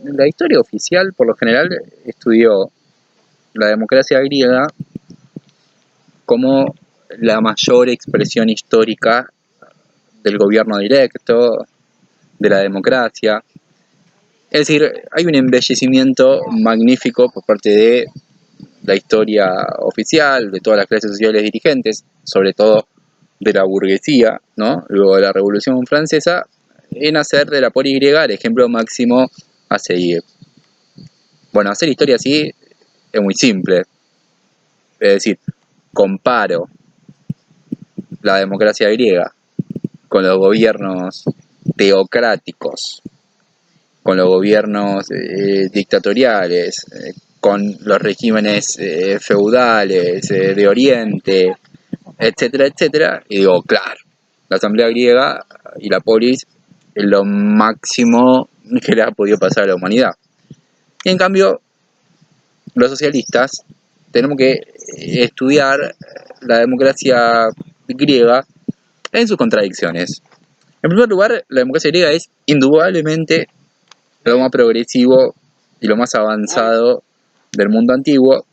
la historia oficial, por lo general, estudió la democracia griega como la mayor expresión histórica del gobierno directo, de la democracia. Es decir, hay un embellecimiento magnífico por parte de la historia oficial, de todas las clases sociales dirigentes, sobre todo de la burguesía, ¿no? Luego de la Revolución Francesa, en hacer de la polis griega el ejemplo máximo a seguir. Bueno, hacer historia así es muy simple. Es decir, comparo la democracia griega con los gobiernos teocráticos, con los gobiernos dictatoriales, con los regímenes feudales de Oriente, etcétera, etcétera, y digo, claro, la Asamblea Griega y la polis es lo máximo que le ha podido pasar a la humanidad. Y en cambio, los socialistas tenemos que estudiar la democracia griega en sus contradicciones. En primer lugar, la democracia griega es indudablemente lo más progresivo y lo más avanzado del mundo antiguo.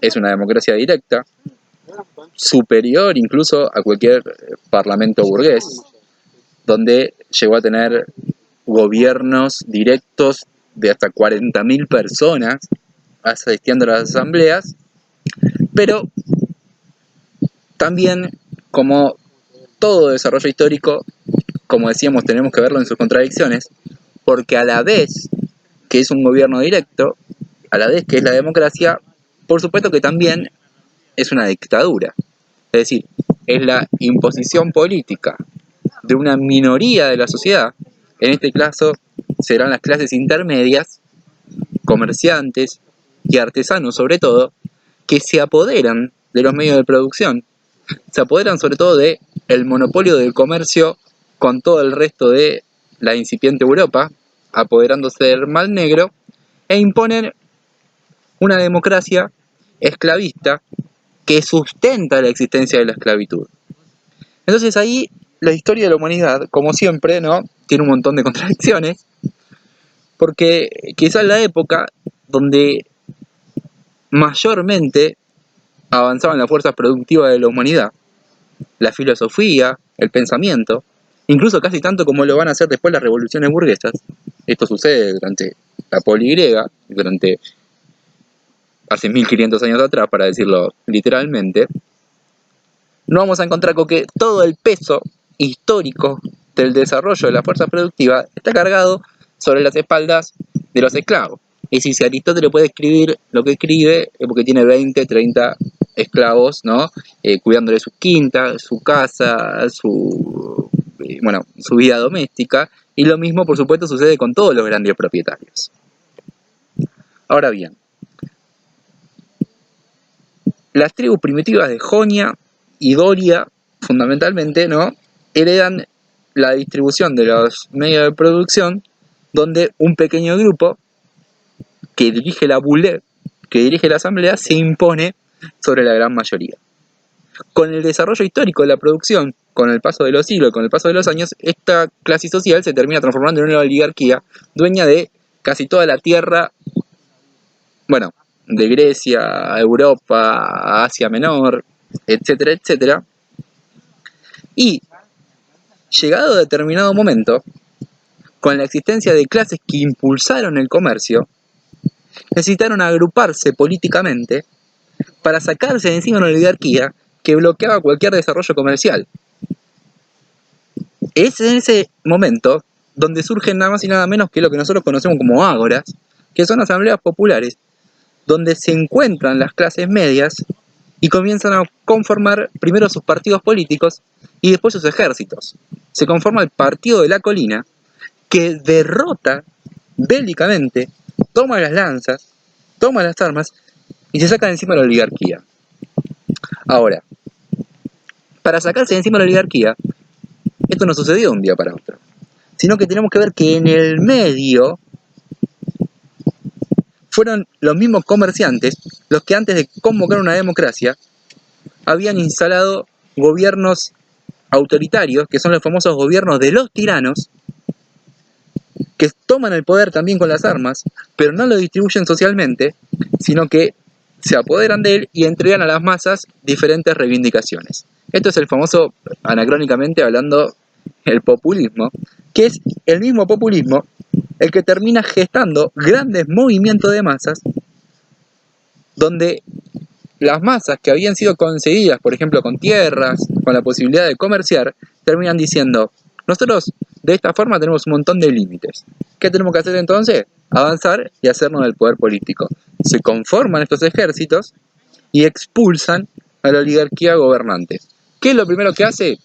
Es una democracia directa, superior incluso a cualquier parlamento burgués, donde llegó a tener gobiernos directos de hasta 40.000 personas asistiendo a las asambleas, pero también, como todo desarrollo histórico, como decíamos, tenemos que verlo en sus contradicciones, porque a la vez que es un gobierno directo, a la vez que es la democracia, por supuesto que también es una dictadura. Es decir, es la imposición política de una minoría de la sociedad, en este caso serán las clases intermedias, comerciantes y artesanos sobre todo, que se apoderan de los medios de producción, se apoderan sobre todo del monopolio del comercio con todo el resto de la incipiente Europa, apoderándose del mal negro, e imponen una democracia esclavista que sustenta la existencia de la esclavitud. Entonces ahí la historia de la humanidad, como siempre, ¿no?, tiene un montón de contradicciones, porque quizás la época donde mayormente avanzaban las fuerzas productivas de la humanidad, la filosofía, el pensamiento, incluso casi tanto como lo van a hacer después las revoluciones burguesas. Esto sucede durante la poli griega, durante hace 1500 años atrás, para decirlo literalmente. No vamos a encontrar con que todo el peso histórico del desarrollo de la fuerza productiva está cargado sobre las espaldas de los esclavos. Y si Aristóteles puede escribir lo que escribe, es porque tiene 20, 30 esclavos, ¿no? Cuidándole su quinta, su casa, su vida doméstica. Y lo mismo, por supuesto, sucede con todos los grandes propietarios. Ahora bien, las tribus primitivas de Jonia y Doria, fundamentalmente, ¿no?, heredan la distribución de los medios de producción, donde un pequeño grupo que dirige la boulé, que dirige la asamblea, se impone sobre la gran mayoría. Con el desarrollo histórico de la producción, con el paso de los siglos, con el paso de los años, esta clase social se termina transformando en una oligarquía dueña de casi toda la tierra, bueno, de Grecia, Europa, Asia Menor, etcétera, etcétera. Y, llegado a determinado momento, con la existencia de clases que impulsaron el comercio, necesitaron agruparse políticamente para sacarse de encima una oligarquía que bloqueaba cualquier desarrollo comercial. Es en ese momento donde surgen nada más y nada menos que lo que nosotros conocemos como ágoras, que son asambleas populares, donde se encuentran las clases medias y comienzan a conformar primero sus partidos políticos y después sus ejércitos. Se conforma el Partido de la Colina, que derrota bélicamente, toma las lanzas, toma las armas y se saca de encima la oligarquía. Ahora, para sacarse de encima la oligarquía, esto no sucedió de un día para otro, sino que tenemos que ver que en el medio fueron los mismos comerciantes los que antes de convocar una democracia habían instalado gobiernos autoritarios, que son los famosos gobiernos de los tiranos, que toman el poder también con las armas, pero no lo distribuyen socialmente, sino que se apoderan de él y entregan a las masas diferentes reivindicaciones. Esto es el famoso, anacrónicamente hablando, el populismo, que es el mismo populismo el que termina gestando grandes movimientos de masas, donde las masas que habían sido conseguidas, por ejemplo, con tierras, con la posibilidad de comerciar, terminan diciendo, nosotros de esta forma tenemos un montón de límites. ¿Qué tenemos que hacer entonces? Avanzar y hacernos del poder político. Se conforman estos ejércitos y expulsan a la oligarquía gobernante. ¿Qué es lo primero que hace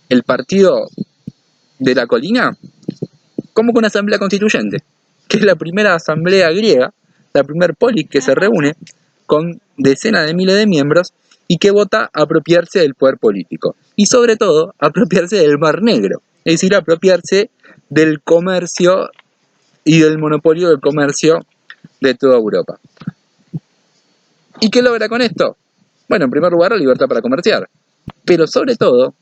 el partido de la colina? Convoca una asamblea constituyente, que es la primera asamblea griega, la primer polis que se reúne con decenas de miles de miembros y que vota apropiarse del poder político. Y sobre todo, apropiarse del Mar Negro, es decir, apropiarse del comercio y del monopolio del comercio de toda Europa. ¿Y qué logra con esto? Bueno, en primer lugar, la libertad para comerciar, pero sobre todo,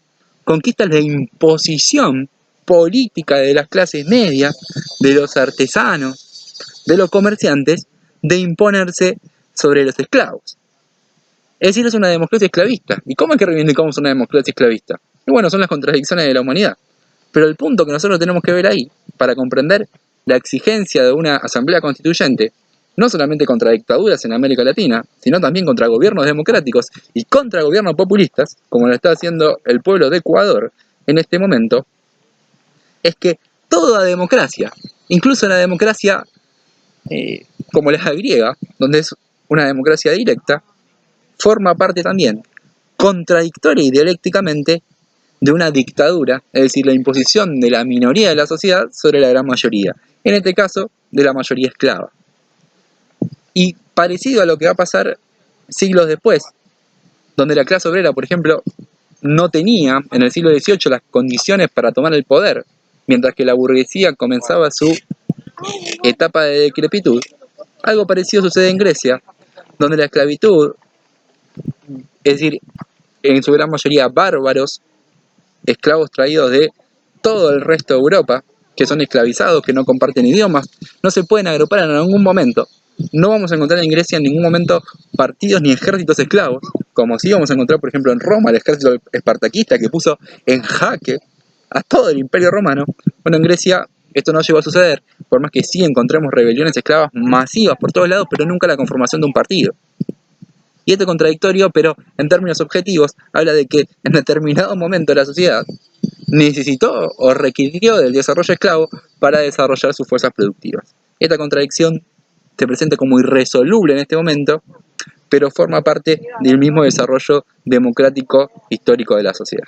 conquista la imposición política de las clases medias, de los artesanos, de los comerciantes, de imponerse sobre los esclavos. Es decir, es una democracia esclavista. ¿Y cómo es que reivindicamos una democracia esclavista? Y bueno, son las contradicciones de la humanidad. Pero el punto que nosotros tenemos que ver ahí, para comprender la exigencia de una asamblea constituyente, no solamente contra dictaduras en América Latina, sino también contra gobiernos democráticos y contra gobiernos populistas, como lo está haciendo el pueblo de Ecuador en este momento, es que toda democracia, incluso la democracia como la griega, donde es una democracia directa, forma parte también, contradictoria y dialécticamente, de una dictadura, es decir, la imposición de la minoría de la sociedad sobre la gran mayoría, en este caso, de la mayoría esclava. Y parecido a lo que va a pasar siglos después, donde la clase obrera, por ejemplo, no tenía en el siglo XVIII las condiciones para tomar el poder, mientras que la burguesía comenzaba su etapa de decrepitud, algo parecido sucede en Grecia, donde la esclavitud, es decir, en su gran mayoría bárbaros, esclavos traídos de todo el resto de Europa, que son esclavizados, que no comparten idiomas, no se pueden agrupar en ningún momento. No vamos a encontrar en Grecia en ningún momento partidos ni ejércitos esclavos, como sí vamos a encontrar, por ejemplo, en Roma, el ejército espartaquista que puso en jaque a todo el imperio romano. Bueno, en Grecia esto no llegó a suceder, por más que sí encontremos rebeliones esclavas masivas por todos lados, pero nunca la conformación de un partido. Y esto es contradictorio, pero en términos objetivos habla de que en determinado momento de la sociedad necesitó o requirió del desarrollo esclavo para desarrollar sus fuerzas productivas. Esta contradicción se presenta como irresoluble en este momento, pero forma parte del mismo desarrollo democrático histórico de la sociedad.